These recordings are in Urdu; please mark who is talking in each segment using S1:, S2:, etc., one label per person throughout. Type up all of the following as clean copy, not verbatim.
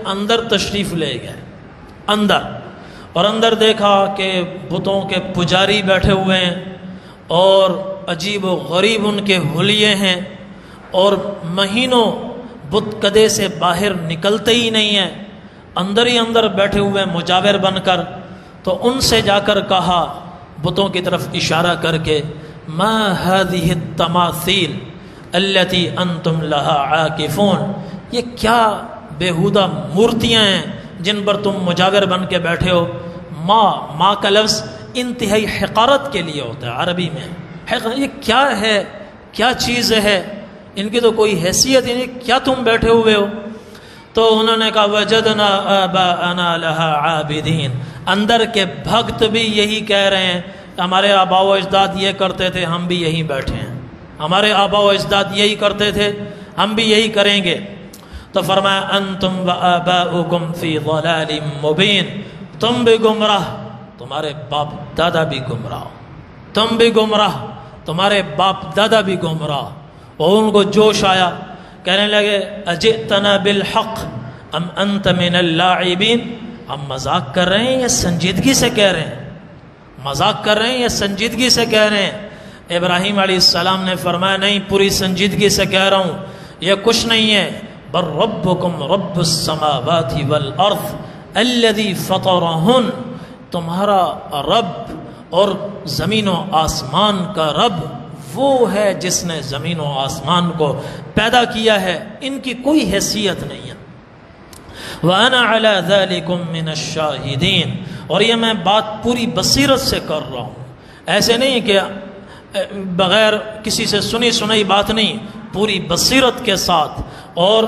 S1: اندر تشریف لے گئے اندر، اور اندر دیکھا کہ بتوں کے پجاری بیٹھے ہوئے ہیں اور عجیب و غریب ان کے حلیے ہیں، اور مہینوں بت کدے سے باہر نکلتے ہی نہیں ہیں، اندر ہی اندر بیٹھے ہوئے مجاور بن کر۔ تو ان سے جا کر کہا بتوں کی طرف اشارہ کر کے، ما هذه التماثيل التي انتم لها عاکفون، یہ کیا بیہودہ مورتیاں ہیں جن پر تم مجاور بن کے بیٹھے ہو۔ ماں کا لفظ انتہائی حقارت کے لیے ہوتا ہے عربی میں، یہ کیا ہے، کیا چیز ہے، ان کی تو کوئی حیثیت ہی نہیں، کیا تم بیٹھے ہوئے ہو۔ تو انہوں نے کہا وجدنا آباءنا لها عابدین، اندر کے بھگت بھی یہی کہہ رہے ہیں، ہمارے آباء و اجداد یہ کرتے تھے، ہم بھی یہی بیٹھے ہیں، ہمارے آباء و اجداد یہی کرتے تھے، ہم بھی یہی کریں گے۔ تو فرمایا انتم و آباؤکم فی ضلال مبین، تم بھی گمراہ، تمہارے باپ دادا بھی گمراہ، تم بھی گمراہ، تمہارے باپ دادا بھی گمراہ۔ اور ان کو جوش آیا، کہنے لگے اجئتنا بالحق ام انت من اللاعبین، ہم مذاق کر رہے ہیں یا سنجیدگی سے کہہ رہے ہیں، مذاق کر رہے ہیں یا سنجیدگی سے کہہ رہے ہیں۔ ابراہیم علیہ السلام نے فرمایا نہیں، پوری سنجیدگی سے کہہ رہا ہوں، یہ کچھ نہیں ہے، بل ربکم رب السماوات والارض الذی فطرہن، تمہارا رب اور زمین و آسمان کا رب وہ ہے جس نے زمین و آسمان کو پیدا کیا ہے، ان کی کوئی حیثیت نہیں ہے۔ وَأَنَا عَلَى ذَلِكُمْ مِنَ الشَّاهِدِينَ، اور یہ میں بات پوری بصیرت سے کر رہا ہوں، ایسے نہیں کہ بغیر کسی سے سنی سنائی بات نہیں، پوری بصیرت کے ساتھ، اور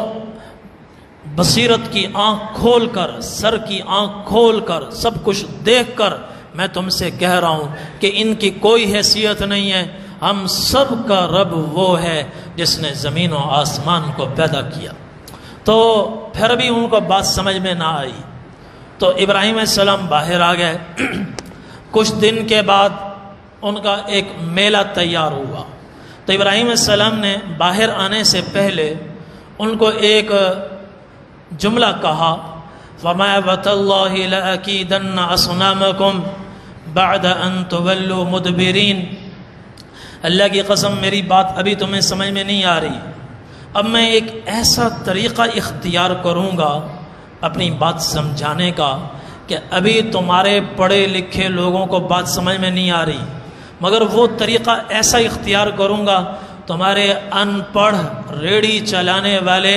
S1: بصیرت کی آنکھ کھول کر، سر کی آنکھ کھول کر، سب کچھ دیکھ کر میں تم سے کہہ رہا ہوں کہ ان کی کوئی حیثیت نہیں ہے، ہم سب کا رب وہ ہے جس نے زمین و آسمان کو پیدا کیا۔ تو پھر بھی ان کو بات سمجھ میں نہ آئی، تو ابراہیم علیہ السلام باہر آ گئے۔ کچھ دن کے بعد ان کا ایک میلہ تیار ہوا، تو ابراہیم علیہ السلام نے باہر آنے سے پہلے ان کو ایک جملہ کہا، فرمایا وَتَاللَّهِ لَأَكِيدَنَّ أَصْنَامَكُمْ بَعْدَ أَن تُوَلُّوا مُدْبِرِينَ، اللہ کی قسم میری بات ابھی تمہیں سمجھ میں نہیں آ رہی، اب میں ایک ایسا طریقہ اختیار کروں گا اپنی بات سمجھانے کا کہ ابھی تمہارے پڑھے لکھے لوگوں کو بات سمجھ میں نہیں آ رہی، مگر وہ طریقہ ایسا اختیار کروں گا تمہارے ان پڑھ ریڑھی چلانے والے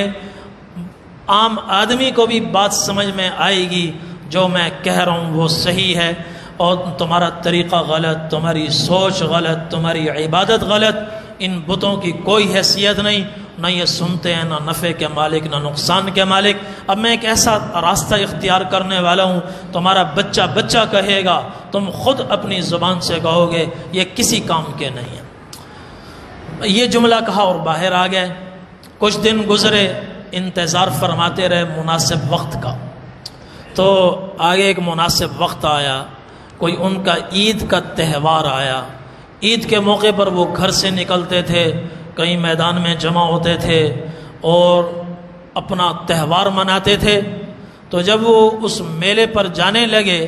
S1: عام آدمی کو بھی بات سمجھ میں آئے گی، جو میں کہہ رہا ہوں وہ صحیح ہے، اور تمہارا طریقہ غلط، تمہاری سوچ غلط، تمہاری عبادت غلط، ان بتوں کی کوئی حیثیت نہیں، نہ یہ سنتے ہیں، نہ نفع کے مالک نہ نقصان کے مالک۔ اب میں ایک ایسا راستہ اختیار کرنے والا ہوں، تمہارا بچہ بچہ کہے گا، تم خود اپنی زبان سے کہو گے، یہ کسی کام کے نہیں ہے۔ یہ جملہ کہا اور باہر آ گئے۔ کچھ دن گزرے، انتظار فرماتے رہے مناسب وقت کا، تو آگے ایک مناسب وقت آیا، کوئی ان کا عید کا تہوار آیا، عید کے موقع پر وہ گھر سے نکلتے تھے، کہیں میدان میں جمع ہوتے تھے اور اپنا تہوار مناتے تھے۔ تو جب وہ اس میلے پر جانے لگے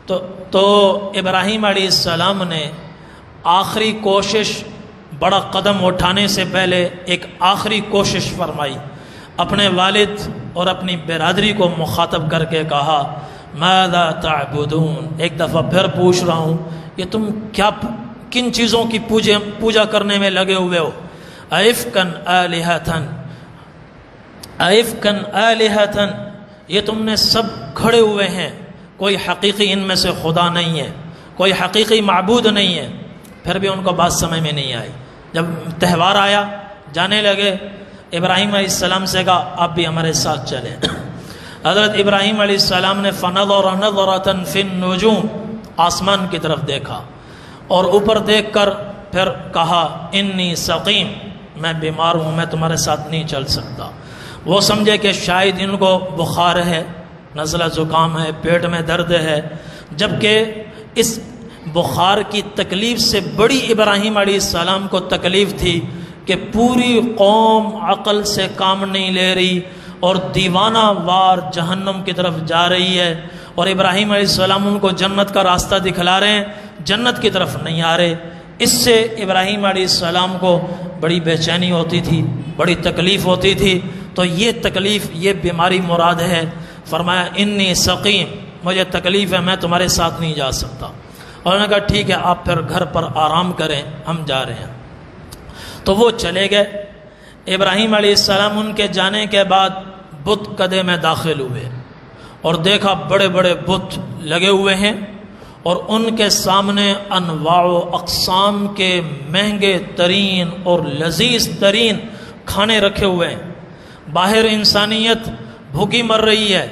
S1: تو ابراہیم علیہ السلام نے آخری کوشش، بڑا قدم اٹھانے سے پہلے ایک آخری کوشش فرمائی، اپنے والد اور اپنی برادری کو مخاطب کر کے کہا ماذا تعبدون، ایک دفعہ پھر پوچھ رہا ہوں کہ تم کن چیزوں کی پوجا کرنے میں لگے ہوئے ہو؟ ائفکن آلہتن، ائفکن آلہتن، یہ تم نے سب کھڑے ہوئے ہیں، کوئی حقیقی ان میں سے خدا نہیں ہے، کوئی حقیقی معبود نہیں ہے۔ پھر بھی ان کو بات سمجھ میں نہیں آئی۔ جب تہوار آیا، جانے لگے، ابراہیم علیہ السلام سے کہا آپ بھی ہمارے ساتھ چلیں۔ حضرت ابراہیم علیہ السلام نے فنظر نظرة فی النجوم، آسمان کی طرف دیکھا اور اوپر دیکھ کر پھر کہا انی سقیم، میں بیمار ہوں، میں تمہارے ساتھ نہیں چل سکتا۔ وہ سمجھے کہ شاید ان کو بخار ہے، نزلہ زکام ہے، پیٹ میں درد ہے، جبکہ اس بخار کی تکلیف سے بڑی ابراہیم علیہ السلام کو تکلیف تھی کہ پوری قوم عقل سے کام نہیں لے رہی، اور دیوانہ وار جہنم کی طرف جا رہی ہے، اور ابراہیم علیہ السلام ان کو جنت کا راستہ دکھلا رہے ہیں، جنت کی طرف نہیں آ رہے۔ اس سے ابراہیم علیہ السلام کو بڑی بے چینی ہوتی تھی، بڑی تکلیف ہوتی تھی۔ تو یہ تکلیف، یہ بیماری مراد ہے۔ فرمایا انی سقیم، مجھے تکلیف ہے، میں تمہارے ساتھ نہیں جا سکتا۔ اور انہوں نے کہا ٹھیک ہے، آپ پھر گھر پر آرام کریں، ہم جا رہے ہیں۔ تو وہ چلے گئے۔ ابراہیم علیہ السلام ان کے جانے کے بعد بت کدے میں داخل ہوئے اور دیکھا بڑے بڑے بت لگے ہوئے ہیں، اور ان کے سامنے انواع و اقسام کے مہنگے ترین اور لذیذ ترین کھانے رکھے ہوئے ہیں۔ باہر انسانیت بھوکی مر رہی ہے،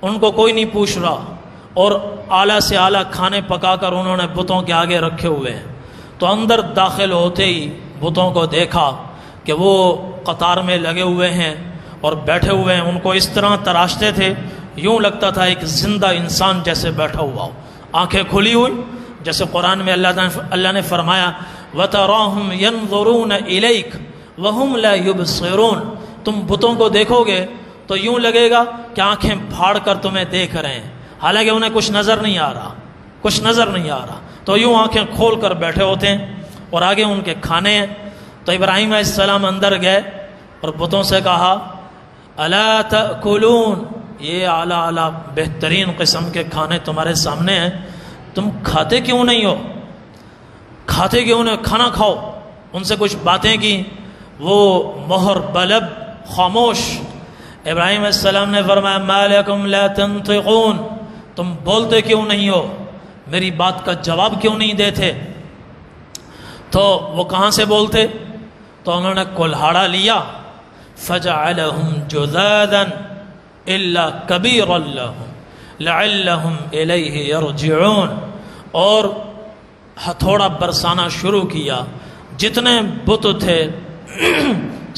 S1: ان کو کوئی نہیں پوچھ رہا، اور اعلیٰ سے اعلیٰ کھانے پکا کر انہوں نے بتوں کے آگے رکھے ہوئے ہیں۔ تو اندر داخل ہوتے ہی بتوں کو دیکھا کہ وہ قطار میں لگے ہوئے ہیں اور بیٹھے ہوئے ہیں۔ ان کو اس طرح تراشتے تھے، یوں لگتا تھا ایک زندہ انسان جیسے بیٹھا ہوا ہو، آنکھیں کھلی ہوئی، جیسے قرآن میں اللہ نے فرمایا وَتَرَاهُمْ يَنْظُرُونَ إِلَيْكَ وَهُمْ لَا يُبْصِرُونَ، تم بتوں کو دیکھو گے تو یوں لگے گا کہ آنکھیں پھاڑ کر تمہیں دیکھ رہے ہیں، حالانکہ انہیں کچھ نظر نہیں آ رہا، کچھ نظر نہیں آ رہا، تو یوں آنکھیں کھول کر بیٹھے ہوتے ہیں، اور آگے ان کے کھانے ہیں۔ تو ابراہیم علیہ السلام اندر گئے اور بتوں سے کہا الا تأکلون، یہ اعلیٰ اعلیٰ بہترین قسم کے کھانے تمہارے سامنے ہیں، تم کھاتے کیوں نہیں ہو؟ کھاتے کیوں نہیں؟ کھانا کھاؤ۔ ان سے کچھ باتیں کی، وہ مہر بلب خاموش۔ ابراہیم علیہ السلام نے فرمایا ما لکم لا تنطقون، تم بولتے کیوں نہیں ہو؟ میری بات کا جواب کیوں نہیں دیتے؟ تو وہ کہاں سے بولتے؟ تو انہوں نے کلہاڑا لیا، فجعلہم جذاذا الا کبیرا لہم لعلہم الیہ یرجعون، اور ہتھوڑا برسانا شروع کیا۔ جتنے بت تھے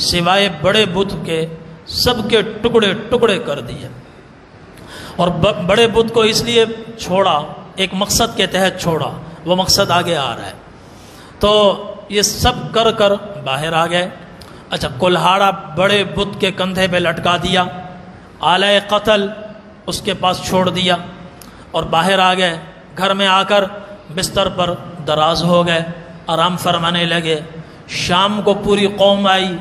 S1: سوائے بڑے بت کے، سب کے ٹکڑے ٹکڑے کر دیے۔ اور بڑے بت کو اس لیے چھوڑا، ایک مقصد کے تحت چھوڑا، وہ مقصد آگے آ رہا ہے۔ تو یہ سب کر کر باہر آ گئے۔ اچھا، کلہاڑا بڑے بت کے کندھے پہ لٹکا دیا، آلہ قتل اس کے پاس چھوڑ دیا، اور باہر آ گئے۔ گھر میں آ کر بستر پر دراز ہو گئے، آرام فرمانے لگے۔ شام کو پوری قوم آئی،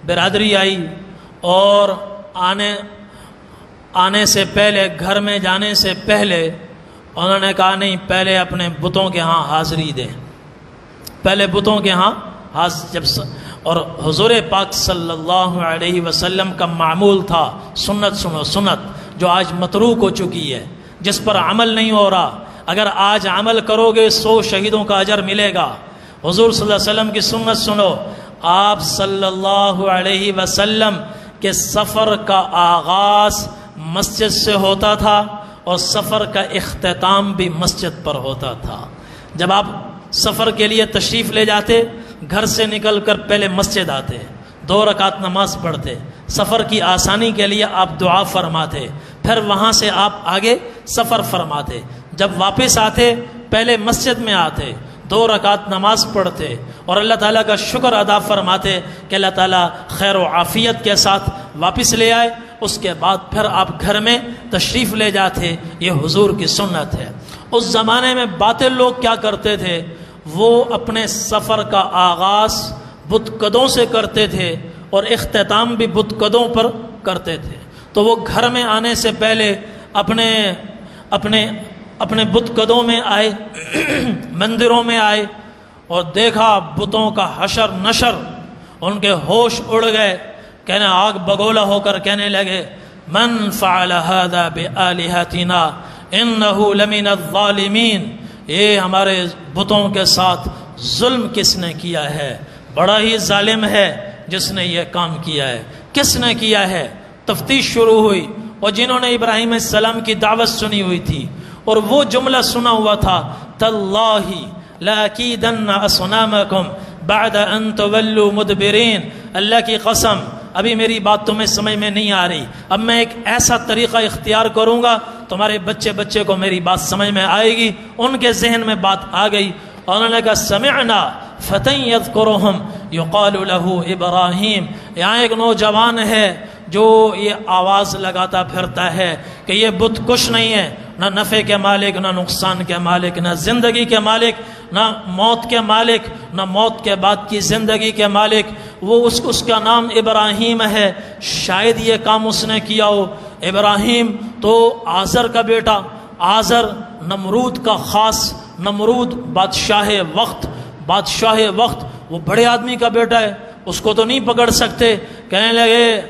S1: برادری آئی، اور آنے سے پہلے، گھر میں جانے سے پہلے انہوں نے کہا نہیں، پہلے اپنے بتوں کے ہاں حاضری دیں، پہلے بتوں کے ہاں اور حضور پاک صلی اللہ علیہ وسلم کا معمول تھا، سنت سنو، سنت جو آج متروک ہو چکی ہے، جس پر عمل نہیں ہو رہا، اگر آج عمل کرو گے 100 شہیدوں کا اجر ملے گا۔ حضور صلی اللہ علیہ وسلم کی سنت سنو۔ آپ صلی اللہ علیہ وسلم کے سفر کا آغاز مسجد سے ہوتا تھا، اور سفر کا اختتام بھی مسجد پر ہوتا تھا۔ جب آپ سفر کے لیے تشریف لے جاتے، گھر سے نکل کر پہلے مسجد آتے، 2 رکعت نماز پڑھتے، سفر کی آسانی کے لیے آپ دعا فرماتے، پھر وہاں سے آپ آگے سفر فرماتے۔ جب واپس آتے پہلے مسجد میں آتے، 2 رکعت نماز پڑھتے، اور اللہ تعالیٰ کا شکر ادا فرماتے کہ اللہ تعالیٰ خیر و عافیت کے ساتھ واپس لے آئے۔ اس کے بعد پھر آپ گھر میں تشریف لے جاتے۔ یہ حضور کی سنت ہے۔ اس زمانے میں باطل لوگ کیا کرتے تھے؟ وہ اپنے سفر کا آغاز بت قدوں سے کرتے تھے، اور اختتام بھی بت قدوں پر کرتے تھے۔ تو وہ گھر میں آنے سے پہلے اپنے بت قدوں میں آئے، مندروں میں آئے، اور دیکھا بتوں کا حشر نشر، ان کے ہوش اڑ گئے، کہنے آگ بگولا ہو کر کہنے لگے من فعل هذا بآلهتنا انه لمن الظالمین، یہ ہمارے بتوں کے ساتھ ظلم کس نے کیا ہے؟ بڑا ہی ظالم ہے جس نے یہ کام کیا ہے۔ کس نے کیا ہے؟ تفتیش شروع ہوئی، اور جنہوں نے ابراہیم علیہ السلام کی دعوت سنی ہوئی تھی، اور وہ جملہ سنا ہوا تھا تاللہ لأکیدن اصنامکم بعد ان تولوا مدبرین، اللہ کی قسم ابھی میری بات تمہیں سمجھ میں نہیں آ رہی، اب میں ایک ایسا طریقہ اختیار کروں گا تمہارے بچے کو میری بات سمجھ میں آئے گی۔ ان کے ذہن میں بات آ گئی، اور انہوں نے کہا سمعنا فتى يذكرهم يقال له ابراہیم، یہاں ایک نوجوان ہے جو یہ آواز لگاتا پھرتا ہے کہ یہ بت کچھ نہیں ہے، نہ نفع کے مالک، نہ نقصان کے مالک، نہ زندگی کے مالک، نہ موت کے مالک، نہ موت کے بعد کی زندگی کے مالک، وہ اس کا نام ابراہیم ہے، شاید یہ کام اس نے کیا ہو۔ ابراہیم تو آزر کا بیٹا، آزر نمرود کا خاص، نمرود بادشاہ وقت وہ بڑے آدمی کا بیٹا ہے، اس کو تو نہیں پکڑ سکتے۔ کہنے لگے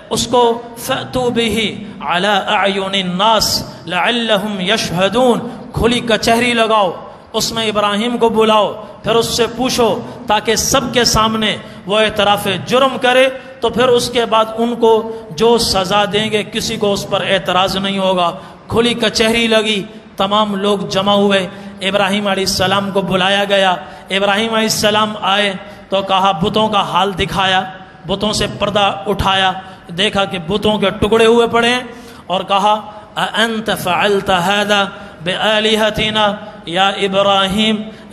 S1: اس کو فَأْتُوا بِهِ عَلَىٰ أَعْيُنِ النَّاسِ لَعَلَّهُمْ يَشْهَدُونَ، کھلی کچہری لگاؤ، اس میں ابراہیم کو بلاؤ، پھر اس سے پوچھو تاکہ سب کے سامنے وہ اعتراف جرم کرے، تو پھر اس کے بعد ان کو جو سزا دیں گے کسی کو اس پر اعتراض نہیں ہوگا۔ کھلی کچہری لگی، تمام لوگ جمع ہوئے، ابراہیم علیہ السلام کو بلایا گیا۔ ابراہیم علیہ السلام آئے تو کہا، بتوں کا حال دکھایا، بتوں سے پردہ اٹھایا، دیکھا کہ بتوں کے ٹکڑے ہوئے پڑے ہیں، اور کہا اَأَنْتَ فَعَلْتَ هَذَا بِآلِهَتِنَا یا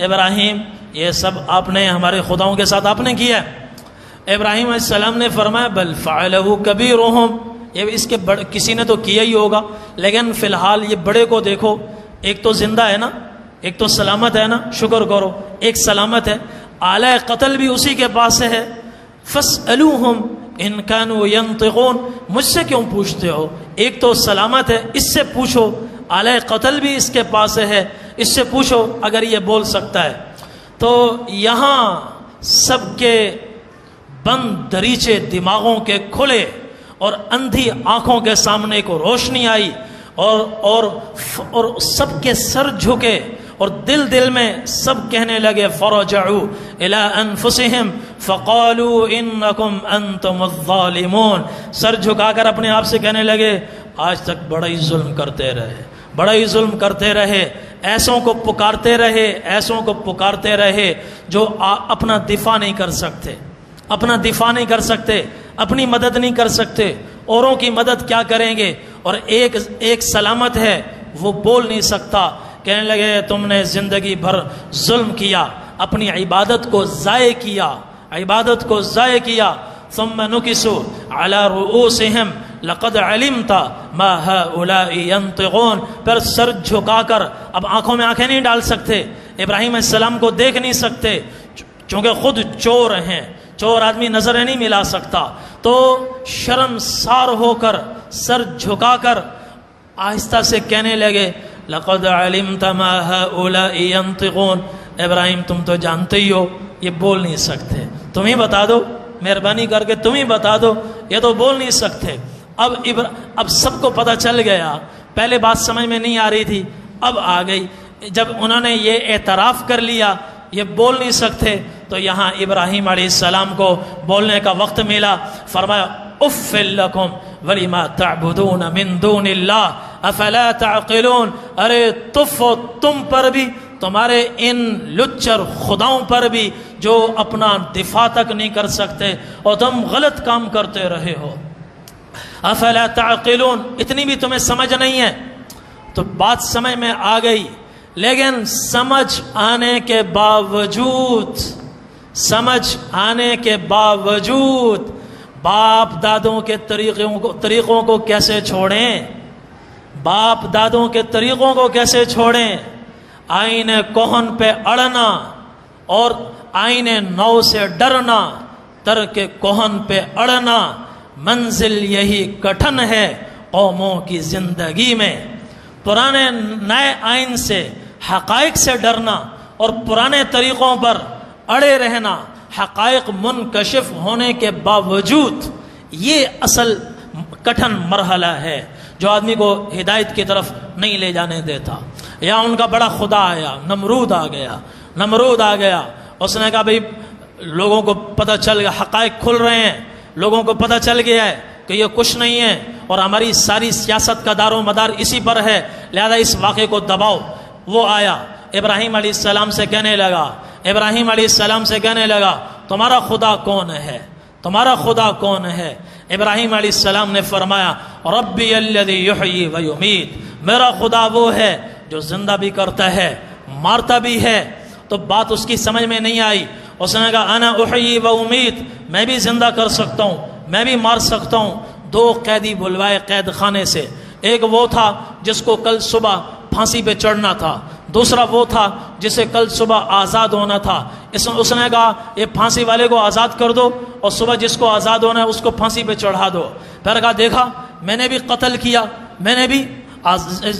S1: ابراہیم یہ سب آپ نے ہمارے خداؤں کے ساتھ آپ نے کیا ہے۔ ابراہیم علیہ السلام نے فرمایا بل فعلہ کبیرہم، یہ اس کے کسی نے تو کیا ہی ہوگا، لیکن فی الحال یہ بڑے کو دیکھو، ایک تو زندہ ہے نا، ایک تو سلامت ہے نا، شکر کرو، ایک سلامت ہے، آلہ قتل بھی اسی کے پاس ہے۔ فاسألوہم ان کانوا ینطقون، مجھ سے کیوں پوچھتے ہو، ایک تو سلامت ہے، اس سے پوچھو، آلہ قتل بھی اس کے پاس ہے، اس سے پوچھو اگر یہ بول سکتا ہے۔ تو یہاں سب کے بند دریچے دماغوں کے کھلے اور اندھی آنکھوں کے سامنے کو روشنی آئی، اور سب کے سر جھکے، اور دل میں سب کہنے لگے فرجعوا الى انفسهم فقالوا انکم انتم الظالمون، سر جھکا کر اپنے آپ سے کہنے لگے آج تک بڑا ہی ظلم کرتے رہے، ایسوں کو پکارتے رہے جو اپنا دفاع نہیں کر سکتے، اپنی مدد نہیں کر سکتے، اوروں کی مدد کیا کریں گے، اور ایک سلامت ہے وہ بول نہیں سکتا۔ کہنے لگے تم نے زندگی بھر ظلم کیا، اپنی عبادت کو ضائع کیا، ثم نکسوا علی رؤوسہم لقد علمت ما هؤلاء ينطقون، پھر سر جھکا کر، اب آنکھوں میں آنکھیں نہیں ڈال سکتے، ابراہیم علیہ السلام کو دیکھ نہیں سکتے چونکہ خود چور ہیں، چور آدمی نظریں نہیں ملا سکتا، تو شرمسار ہو کر سر جھکا کر آہستہ سے کہنے لگے لقد علمت ما هؤلاء ينطقون، ابراہیم تم تو جانتے ہی ہو یہ بول نہیں سکتے، تم ہی بتا دو، مہربانی کر کے تم ہی بتا دو، یہ تو بول نہیں سکتے۔ اب سب کو پتہ چل گیا، پہلے بات سمجھ میں نہیں آ رہی تھی، اب آ گئی، جب انہوں نے یہ اعتراف کر لیا یہ بول نہیں سکتے، تو یہاں ابراہیم علیہ السلام کو بولنے کا وقت ملا، فرمایا اف لکم ولما تعبدون من دون اللہ افلا تعقلون، ارے تف ہو تم پر بھی، تمہارے ان لچر خداؤں پر بھی جو اپنا دفاع تک نہیں کر سکتے، اور تم غلط کام کرتے رہے ہو، افلا تعقلون، اتنی بھی تمہیں سمجھ نہیں ہے۔ تو بات سمجھ میں آ گئی، لیکن سمجھ آنے کے باوجود باپ دادوں کے طریقوں کو کیسے چھوڑیں، آئین کوہن پہ اڑنا اور آئین نو سے ڈرنا، ترک کوہن پہ اڑنا، منزل یہی کٹھن ہے قوموں کی زندگی میں۔ پرانے نئے آئین سے، حقائق سے ڈرنا اور پرانے طریقوں پر اڑے رہنا، حقائق منکشف ہونے کے باوجود، یہ اصل کٹھن مرحلہ ہے جو آدمی کو ہدایت کی طرف نہیں لے جانے دیتا۔ یا ان کا بڑا خدا آیا، نمرود آ گیا، اس نے کہا بھئی لوگوں کو پتہ چل گیا، حقائق کھل رہے ہیں، لوگوں کو پتہ چل گیا ہے کہ یہ کچھ نہیں ہے، اور ہماری ساری سیاست کا دار و مدار اسی پر ہے، لہذا اس واقعے کو دباؤ۔ وہ آیا ابراہیم علیہ السلام سے کہنے لگا تمہارا خدا کون ہے؟ ابراہیم علیہ السلام نے فرمایا ربی الذی یحیی و یمیت، میرا خدا وہ ہے جو زندہ بھی کرتا ہے مارتا بھی ہے۔ تو بات اس کی سمجھ میں نہیں آئی، اس نے کہا انا احیی و امیت، میں بھی زندہ کر سکتا ہوں، میں بھی مار سکتا ہوں۔ 2 قیدی بلوائے قید خانے سے، ایک وہ تھا جس کو کل صبح پھانسی پہ چڑھنا تھا، دوسرا وہ تھا جسے کل صبح آزاد ہونا تھا۔ اس نے کہا یہ پھانسی والے کو آزاد کر دو اور صبح جس کو آزاد ہونا ہے اس کو پھانسی پہ چڑھا دو۔ پھر کہا دیکھا میں نے بھی قتل کیا، میں نے بھی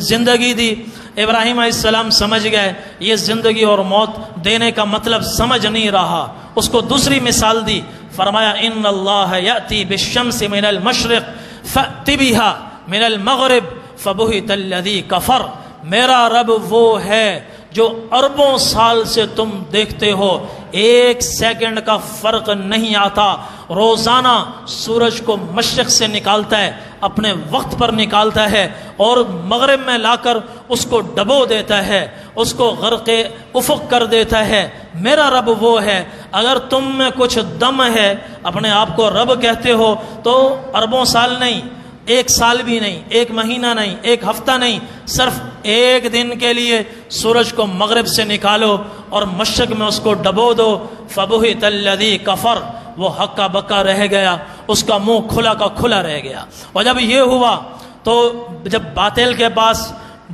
S1: زندگی دی۔ ابراہیم علیہ السلام سمجھ گئے یہ زندگی اور موت دینے کا مطلب سمجھ نہیں رہا، اس کو دوسری مثال دی، فرمایا ان اللہ یأتی بالشمس من المشرق فأت بها من المغرب فبہت الذی کفر۔ میرا رب وہ ہے جو اربوں سال سے تم دیکھتے ہو، 1 سیکنڈ کا فرق نہیں آتا، روزانہ سورج کو مشرق سے نکالتا ہے، اپنے وقت پر نکالتا ہے اور مغرب میں لا کر اس کو ڈبو دیتا ہے، اس کو غرق افق کر دیتا ہے۔ میرا رب وہ ہے، اگر تم میں کچھ دم ہے، اپنے آپ کو رب کہتے ہو تو اربوں سال نہیں، 1 سال بھی نہیں، 1 مہینہ نہیں، 1 ہفتہ نہیں، صرف 1 دن کے لیے سورج کو مغرب سے نکالو اور مشرق میں اس کو ڈبو دو۔ فبہت الذی کفر، وہ ہکا بکا رہ گیا، اس کا منہ کھلا کا کھلا رہ گیا۔ اور جب یہ ہوا تو جب باطل کے پاس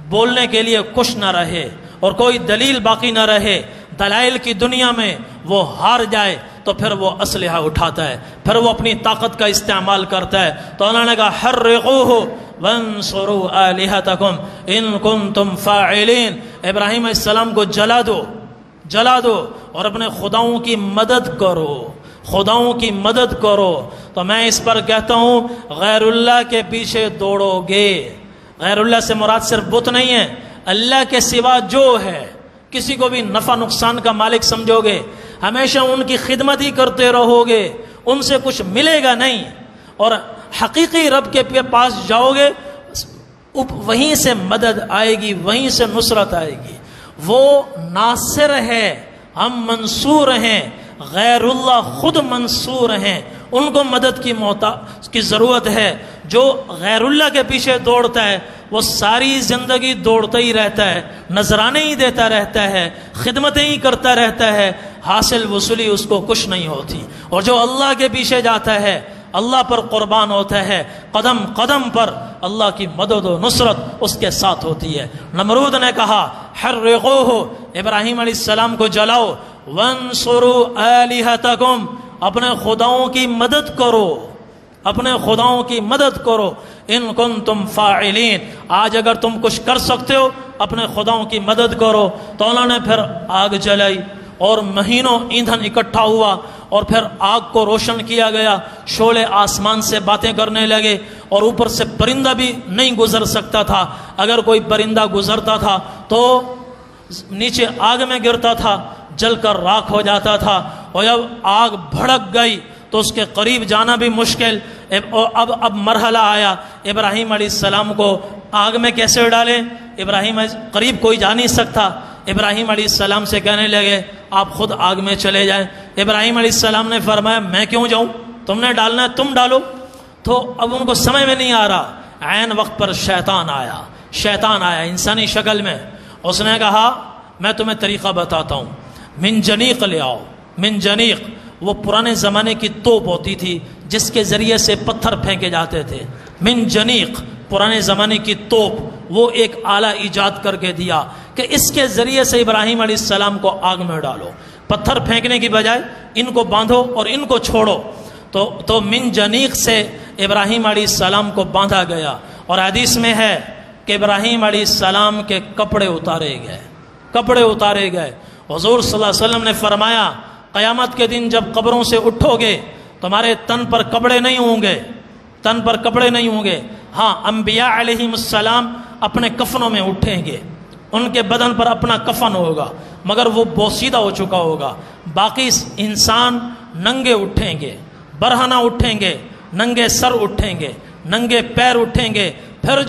S1: بولنے کے لیے کچھ نہ رہے اور کوئی دلیل باقی نہ رہے، دلائل کی دنیا میں وہ ہار جائے تو پھر وہ اسلحہ اٹھاتا ہے، پھر وہ اپنی طاقت کا استعمال کرتا ہے۔ تو انہوں نے کہا حرقوہ وانصروا آلہتکم ان کنتم فاعلین، ابراہیم علیہ السلام کو جلا دو، جلا دو اور اپنے خداؤں کی مدد کرو، خداؤں کی مدد کرو۔ تو میں اس پر کہتا ہوں غیر اللہ کے پیچھے دوڑو گے، غیر اللہ سے مراد صرف بت نہیں ہے، اللہ کے سوا جو ہے، کسی کو بھی نفع نقصان کا مالک سمجھو گے، ہمیشہ ان کی خدمت ہی کرتے رہو گے، ان سے کچھ ملے گا نہیں، اور حقیقی رب کے پاس جاؤ گے وہیں سے مدد آئے گی، وہیں سے نصرت آئے گی۔ وہ ناصر ہے، ہم منصور ہیں، غیر اللہ خود منصور ہیں، ان کو مدد کی ضرورت ہے۔ جو غیر اللہ کے پیچھے دوڑتا ہے وہ ساری زندگی دوڑتا ہی رہتا ہے، نذرانے ہی دیتا رہتا ہے، خدمتیں ہی کرتا رہتا ہے، حاصل وصولی اس کو کچھ نہیں ہوتی۔ اور جو اللہ کے پیچھے جاتا ہے، اللہ پر قربان ہوتا ہے، قدم قدم پر اللہ کی مدد و نصرت اس کے ساتھ ہوتی ہے۔ نمرود نے کہا حرقوہ، ابراہیم علیہ السلام کو جلاؤ، وانصروا آلہتکم، اپنے خداؤں کی مدد کرو، اپنے خداؤں کی مدد کرو، ان کنتم فاعلین، آج اگر تم کچھ کر سکتے ہو اپنے خداؤں کی مدد کرو۔ تو انہوں نے پھر آگ جلائی اور مہینوں ایندھن اکٹھا ہوا اور پھر آگ کو روشن کیا گیا، شعلے آسمان سے باتیں کرنے لگے اور اوپر سے پرندہ بھی نہیں گزر سکتا تھا، اگر کوئی پرندہ گزرتا تھا تو نیچے آگ میں گرتا تھا، جل کر راکھ ہو جاتا تھا، اور جب آگ بھڑک گئی تو اس کے قریب جانا بھی مشکل۔ اب مرحلہ آیا ابراہیم علیہ السلام کو آگ میں کیسے ڈالیں، ابراہیم قریب کوئی جا نہیں سکتا۔ ابراہیم علیہ السلام سے کہنے لگے آپ خود آگ میں چلے جائیں۔ ابراہیم علیہ السلام نے فرمایا میں کیوں جاؤں، تم نے ڈالنا ہے تم ڈالو۔ تو اب ان کو سمجھ میں نہیں آ رہا، عین وقت پر شیطان آیا انسانی شکل میں، اس نے کہا میں تمہیں طریقہ بتاتا ہوں، من جنیق لے آؤ۔ من جنیق وہ پرانے زمانے کی توپ ہوتی تھی جس کے ذریعے سے پتھر پھینکے جاتے تھے۔ من جنیق پرانے زمانے کی توپ، وہ ایک آلہ ایجاد کر کے دیا کہ اس کے ذریعے سے ابراہیم علیہ السلام کو آگ میں ڈالو، پتھر پھینکنے کی بجائے ان کو باندھو اور ان کو چھوڑو۔ تو من جنیق سے ابراہیم علیہ السلام کو باندھا گیا، اور حدیث میں ہے کہ ابراہیم علیہ السلام کے کپڑے اتارے گئے۔ حضور صلی اللہ علیہ وسلم نے فرمایا قیامت کے دن جب قبروں سے اٹھو گے تمہارے تن پر کپڑے نہیں ہوں گے، ہاں انبیاء علیہم السلام اپنے کفنوں میں اٹھیں گے، ان کے بدن پر اپنا کفن ہوگا مگر وہ بوسیدہ ہو چکا ہوگا، باقی انسان ننگے اٹھیں گے، برہنہ اٹھیں گے، ننگے سر اٹھیں گے، ننگے پیر اٹھیں گے۔ پھر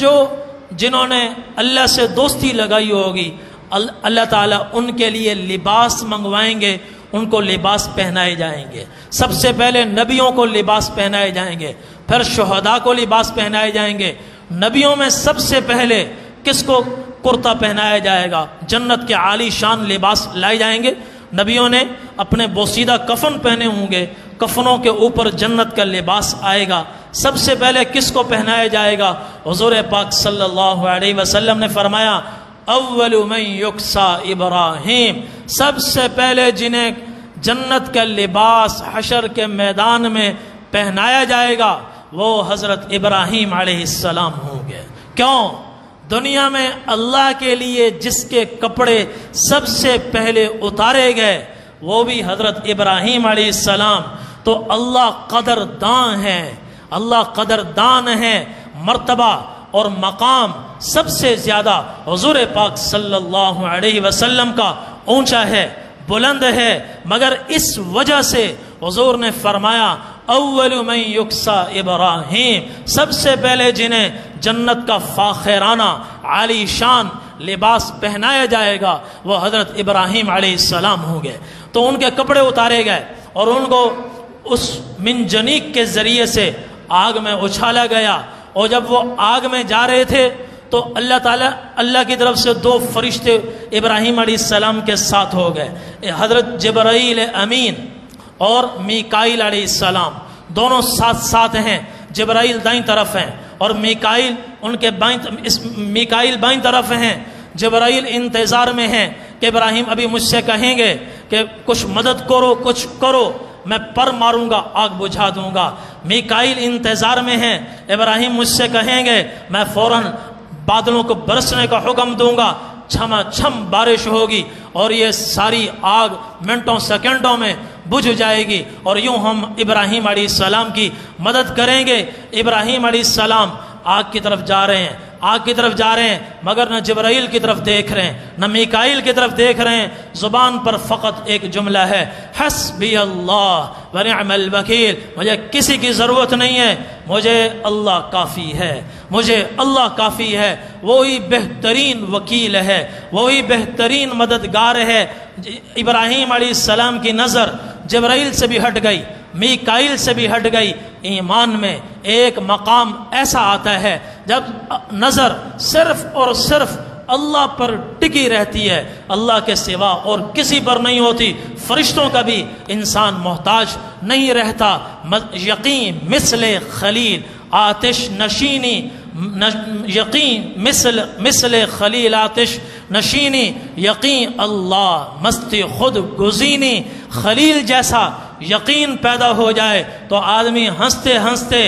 S1: جنہوں نے اللہ سے دوستی لگائی ہوگی اللہ تعالیٰ ان کے لیے لباس منگوائیں گے، ان کو لباس پہنائے جائیں گے۔ سب سے پہلے نبیوں کو لباس پہنائے جائیں گے، پھر شہداء کو لباس پہنائے جائیں گے۔ نبیوں میں سب سے پہلے کس کو کرتا پہنایا جائے گا؟ جنت کے عالی شان لباس لائے جائیں گے۔ نبیوں نے اپنے بوسیدہ کفن پہنے ہوں گے کفنوں کے اوپر جنت کا لباس آئے گا، سب سے پہلے کس کو پہنایا جائے گا؟ حضور پاک صلی اللہ علیہ وسلم نے فرمایا اول من یکسا ابراہیم، سب سے پہلے جنہیں جنت کا لباس حشر کے میدان میں پہنایا جائے گا وہ حضرت ابراہیم علیہ السلام ہوں گے۔ کیوں؟ دنیا میں اللہ کے لیے جس کے کپڑے سب سے پہلے اتارے گئے وہ بھی حضرت ابراہیم علیہ السلام، تو اللہ قدردان ہے، اللہ قدردان ہے، مرتبہ اور مقام سب سے زیادہ حضور پاک صلی اللہ علیہ وسلم کا اونچا ہے، بلند ہے، مگر اس وجہ سے حضور نے فرمایا اول من یکسا ابراہیم، سب سے پہلے جنہیں جنت کا فاخرانہ عالی شان لباس پہنایا جائے گا وہ حضرت ابراہیم علیہ السلام ہوں گے۔ تو ان کے کپڑے اتارے گئے اور ان کو اس منجنیق کے ذریعے سے آگ میں اچھالا گیا، اور جب وہ آگ میں جا رہے تھے تو اللہ تعالیٰ اللہ کی طرف سے دو فرشتے ابراہیم علیہ السلام کے ساتھ ہو گئے، حضرت جبرائیل امین اور میکائیل علیہ السلام، دونوں ساتھ ساتھ ہیں۔ جبرائیل دائیں طرف ہیں اور میکائیل ان کے میکائیل بائیں طرف ہیں۔ جبرائیل انتظار میں ہیں کہ ابراہیم ابھی مجھ سے کہیں گے کہ کچھ مدد کرو، کچھ کرو، میں پر ماروں گا، آگ بجھا دوں گا۔ میکائیل انتظار میں ہیں، ابراہیم مجھ سے کہیں گے میں فوراً بادلوں کو برسنے کا حکم دوں گا، چھما چھم بارش ہوگی اور یہ ساری آگ منٹوں سیکنڈوں میں بجھ جائے گی، اور یوں ہم ابراہیم علیہ السلام کی مدد کریں گے۔ ابراہیم علیہ السلام آگ کی طرف جا رہے ہیں، آگ کی طرف جا رہے ہیں، مگر نہ جبرائیل کی طرف دیکھ رہے ہیں نہ میکائیل کی طرف دیکھ رہے ہیں، زبان پر فقط ایک جملہ ہے حسبی اللہ ونعم الوکیل، مجھے کسی کی ضرورت نہیں ہے، مجھے اللہ کافی ہے، مجھے اللہ کافی ہے، وہی بہترین وکیل ہے، وہی بہترین مددگار ہے۔ ابراہیم علیہ السلام کی نظر جبرائیل سے بھی ہٹ گئی، میکائیل سے بھی ہٹ گئی۔ ایمان میں ایک مقام ایسا آتا ہے جب نظر صرف اور صرف اللہ پر ٹکی رہتی ہے، اللہ کے سوا اور کسی پر نہیں ہوتی۔ فرشتوں کا بھی انسان محتاج نہیں رہتا۔ یقین مثل خلیل آتش نشینی، یقین مثل خلیل آتش نشینی، یقین اللہ مستی خود گزینی۔ خلیل جیسا یقین پیدا ہو جائے تو آدمی ہنستے ہنستے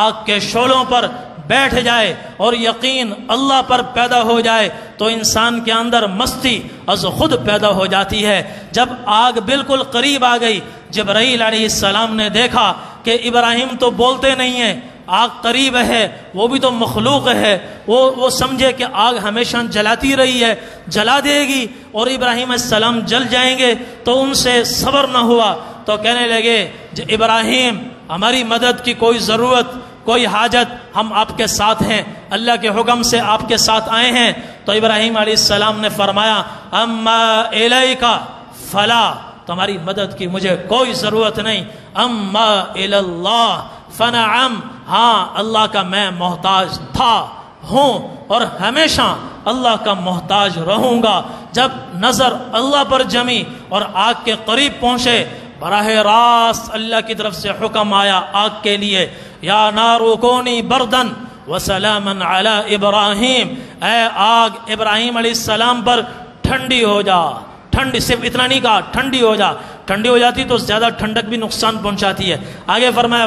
S1: آگ کے شعلوں پر بیٹھ جائے، اور یقین اللہ پر پیدا ہو جائے تو انسان کے اندر مستی از خود پیدا ہو جاتی ہے۔ جب آگ بالکل قریب آ گئی، جبرائیل علیہ السلام نے دیکھا کہ ابراہیم تو بولتے نہیں ہیں، آگ قریب ہے، وہ بھی تو مخلوق ہے، وہ سمجھے کہ آگ ہمیشہ جلاتی رہی ہے، جلا دے گی اور ابراہیم علیہ السلام جل جائیں گے، تو ان سے صبر نہ ہوا، تو کہنے لگے ابراہیم ہماری مدد کی کوئی ضرورت، کوئی حاجت، ہم آپ کے ساتھ ہیں، اللہ کے حکم سے آپ کے ساتھ آئے ہیں۔ تو ابراہیم علیہ السلام نے فرمایا اما الیک فلا، تمہاری مدد کی مجھے کوئی ضرورت نہیں، اما اللہ فنعم، ہاں اللہ کا میں محتاج تھا، ہوں اور ہمیشہ اللہ کا محتاج رہوں گا۔ جب نظر اللہ پر جمی اور آگ کے قریب پہنچے، براہ راست اللہ کی طرف سے حکم آیا آگ کے لیے، یا نار کونی بردن وسلاما علی ابراہیم، اے آگ ابراہیم علیہ السلام پر ٹھنڈی ہو جا۔ ٹھنڈی صرف اتنا نہیں کہا ٹھنڈی ہو جا، ٹھنڈی ہو جاتی تو زیادہ ٹھنڈک بھی نقصان پہنچاتی ہے۔ آگے فرمایا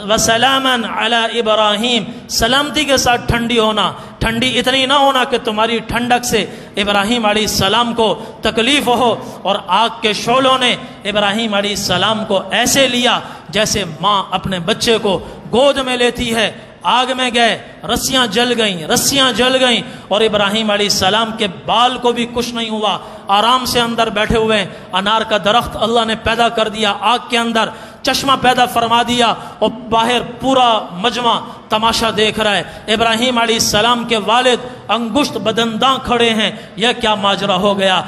S1: وسلاما علی ابراہیم، سلامتی کے ساتھ ٹھنڈی ہونا، ٹھنڈی اتنی نہ ہونا کہ تمہاری ٹھنڈک سے ابراہیم علیہ السلام کو تکلیف ہو۔ اور آگ کے شعلوں نے ابراہیم علیہ السلام کو ایسے لیا جیسے ماں اپنے بچے کو گود میں لیتی ہے۔ آگ میں گئے، رسیاں جل گئیں اور ابراہیم علیہ السلام کے بال کو بھی کچھ نہیں ہوا، آرام سے اندر بیٹھے ہوئے۔ انار کا درخت اللہ نے پیدا کر دیا آگ کے اندر، چشمہ پیدا فرما دیا، اور باہر پورا مجمع تماشا دیکھ رہا ہے۔ ابراہیم علیہ السلام کے والد انگشت بدنداں کھڑے ہیں، یہ کیا ماجرا ہو گیا؟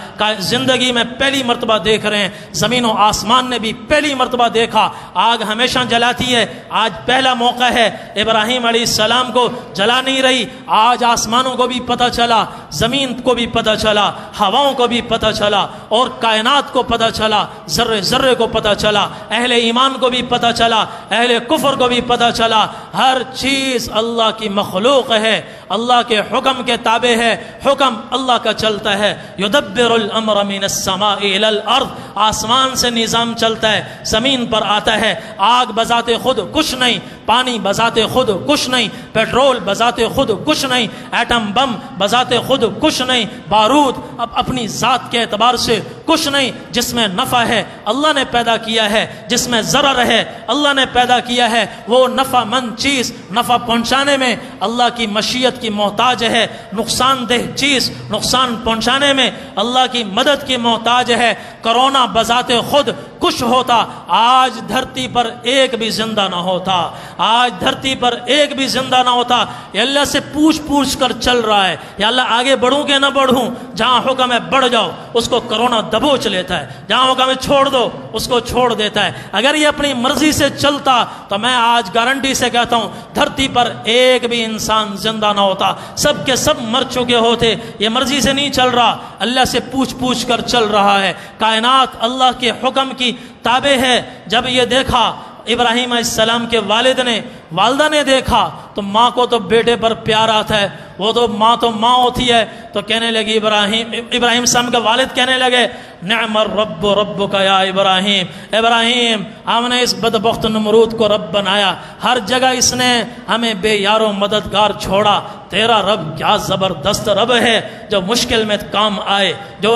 S1: زندگی میں پہلی مرتبہ دیکھ رہے ہیں، زمین و آسمان نے بھی پہلی مرتبہ دیکھا۔ آگ ہمیشہ جلاتی ہے، آج پہلا موقع ہے، ابراہیم علیہ السلام کو جلا نہیں رہی۔ آج آسمانوں کو بھی پتہ چلا زمین کو بھی پتہ چلا، ہواؤں کو بھی پتہ چلا، اور کائنات کو پتہ چلا، ذرے ذرے کو پتہ چلا، اہل ایمان کو بھی پتہ چلا، اہل کفر کو بھی پتہ چلا، ہر چیز اللہ کی مخلوق ہے، اللہ کے حکم کے تابع ہے، حکم اللہ کا چلتا ہے۔ یدبر الامر من السماء الى الارض، آسمان سے نظام چلتا ہے، زمین پر آتا ہے۔ آگ بذات خود کچھ نہیں، پانی بذات خود کچھ نہیں، پیٹرول بذات خود کچھ نہیں، ایٹم بم بذات خود کچھ نہیں، بارود اپنی ذات کے اعتبار سے کچھ نہیں۔ جس میں نفع ہے اللہ نے پیدا کیا ہے، جس میں ضرر ہے اللہ نے پیدا کیا ہے۔ وہ نفع مند چیز نفع پہنچانے میں اللہ کی مشیت کی محتاج ہے، نقصان دہ چیز نقصان پہنچانے میں اللہ کی مدد کی محتاج ہے۔ کرونا بذات خود کچھ ہوتا، آج دھرتی پر ایک بھی زندہ نہ ہوتا، آج دھرتی پر ایک بھی زندہ نہ ہوتا۔ یہ اللہ سے پوچھ پوچھ کر چل رہا ہے، یا اللہ آگے بڑھوں کہ نہ بڑھوں؟ جہاں حکم ہے بڑھ جاؤ، اس کو کرونا دبوچ لیتا ہے، جہاں حکم ہے چھوڑ دو، اس کو چھوڑ دیتا ہے۔ اگر یہ اپنی مرضی سے چلتا تو میں آج گارنٹی سے کہتا ہوں دھرتی پر ایک بھی انسان زندہ نہ ہوتا، سب کے سب مر چکے ہوتے۔ یہ مرضی سے نہیں چل رہا، اللہ سے پوچھ پوچھ کر چل رہا ہے۔ کائنات اللہ کے حکم کی تابع ہے۔ جب یہ دیکھا ابراہیم علیہ السلام کے والد نے، والدہ نے دیکھا تو ماں کو تو بیٹے پر پیار آتا ہے، وہ تو ماں ہوتی ہے، تو کہنے لگی ابراہیم السلام کے والد کہنے لگے نعم الرب ربک یا ابراہیم، ابراہیم ہم نے اس بدبخت نمرود کو رب بنایا، ہر جگہ اس نے ہمیں بے یار و مددگار چھوڑا، تیرا رب کیا زبردست رب ہے جو مشکل میں کام آئے، جو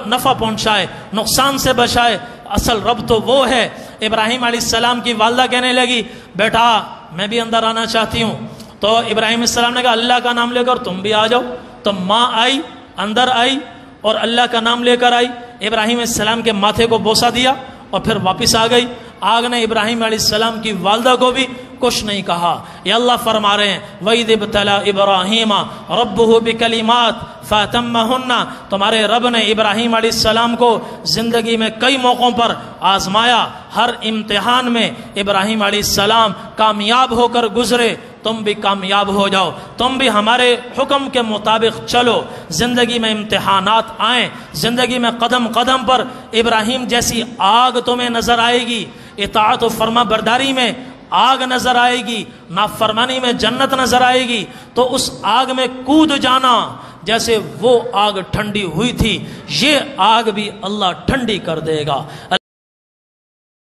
S1: نفع پہنچائے، نقصان سے بچائے، اصل رب تو وہ ہے۔ ابراہیم علیہ السلام کی والدہ کہنے لگی بیٹا میں بھی اندر آنا چاہتی ہوں، تو ابراہیم علیہ السلام نے کہا اللہ کا نام لے کر تم بھی آ جاؤ۔ تو ماں آئی، اندر آئی اور اللہ کا نام لے کر آئی، ابراہیم علیہ السلام کے ماتھے کو بوسہ دیا اور پھر واپس آ گئی۔ آگ نے ابراہیم علیہ السلام کی والدہ کو بھی کچھ نہیں کہا۔ یہ اللہ فرما رہے ہیں وَإِذِ ابْتَلَىٰ إِبْرَاهِيمَ رَبُّهُ بِكَلِمَاتٍ فَأَتَمَّهُنَّ، تمہارے رب نے ابراہیم علیہ السلام کو زندگی میں کئی موقعوں پر آزمایا، ہر امتحان میں ابراہیم علیہ السلام کامیاب ہو کر گزرے۔ تم بھی کامیاب ہو جاؤ، تم بھی ہمارے حکم کے مطابق چلو۔ زندگی میں امتحانات آئیں، زندگی میں قدم قدم پر ابراہیم جیسی آگ تمہیں نظر آئے گی، اطاعت و فرما برداری میں آگ نظر آئے گی، نافرمانی میں جنت نظر آئے گی، تو اس آگ میں کود جانا جیسے وہ آگ ٹھنڈی ہوئی تھی، یہ آگ بھی اللہ ٹھنڈی کر دے گا۔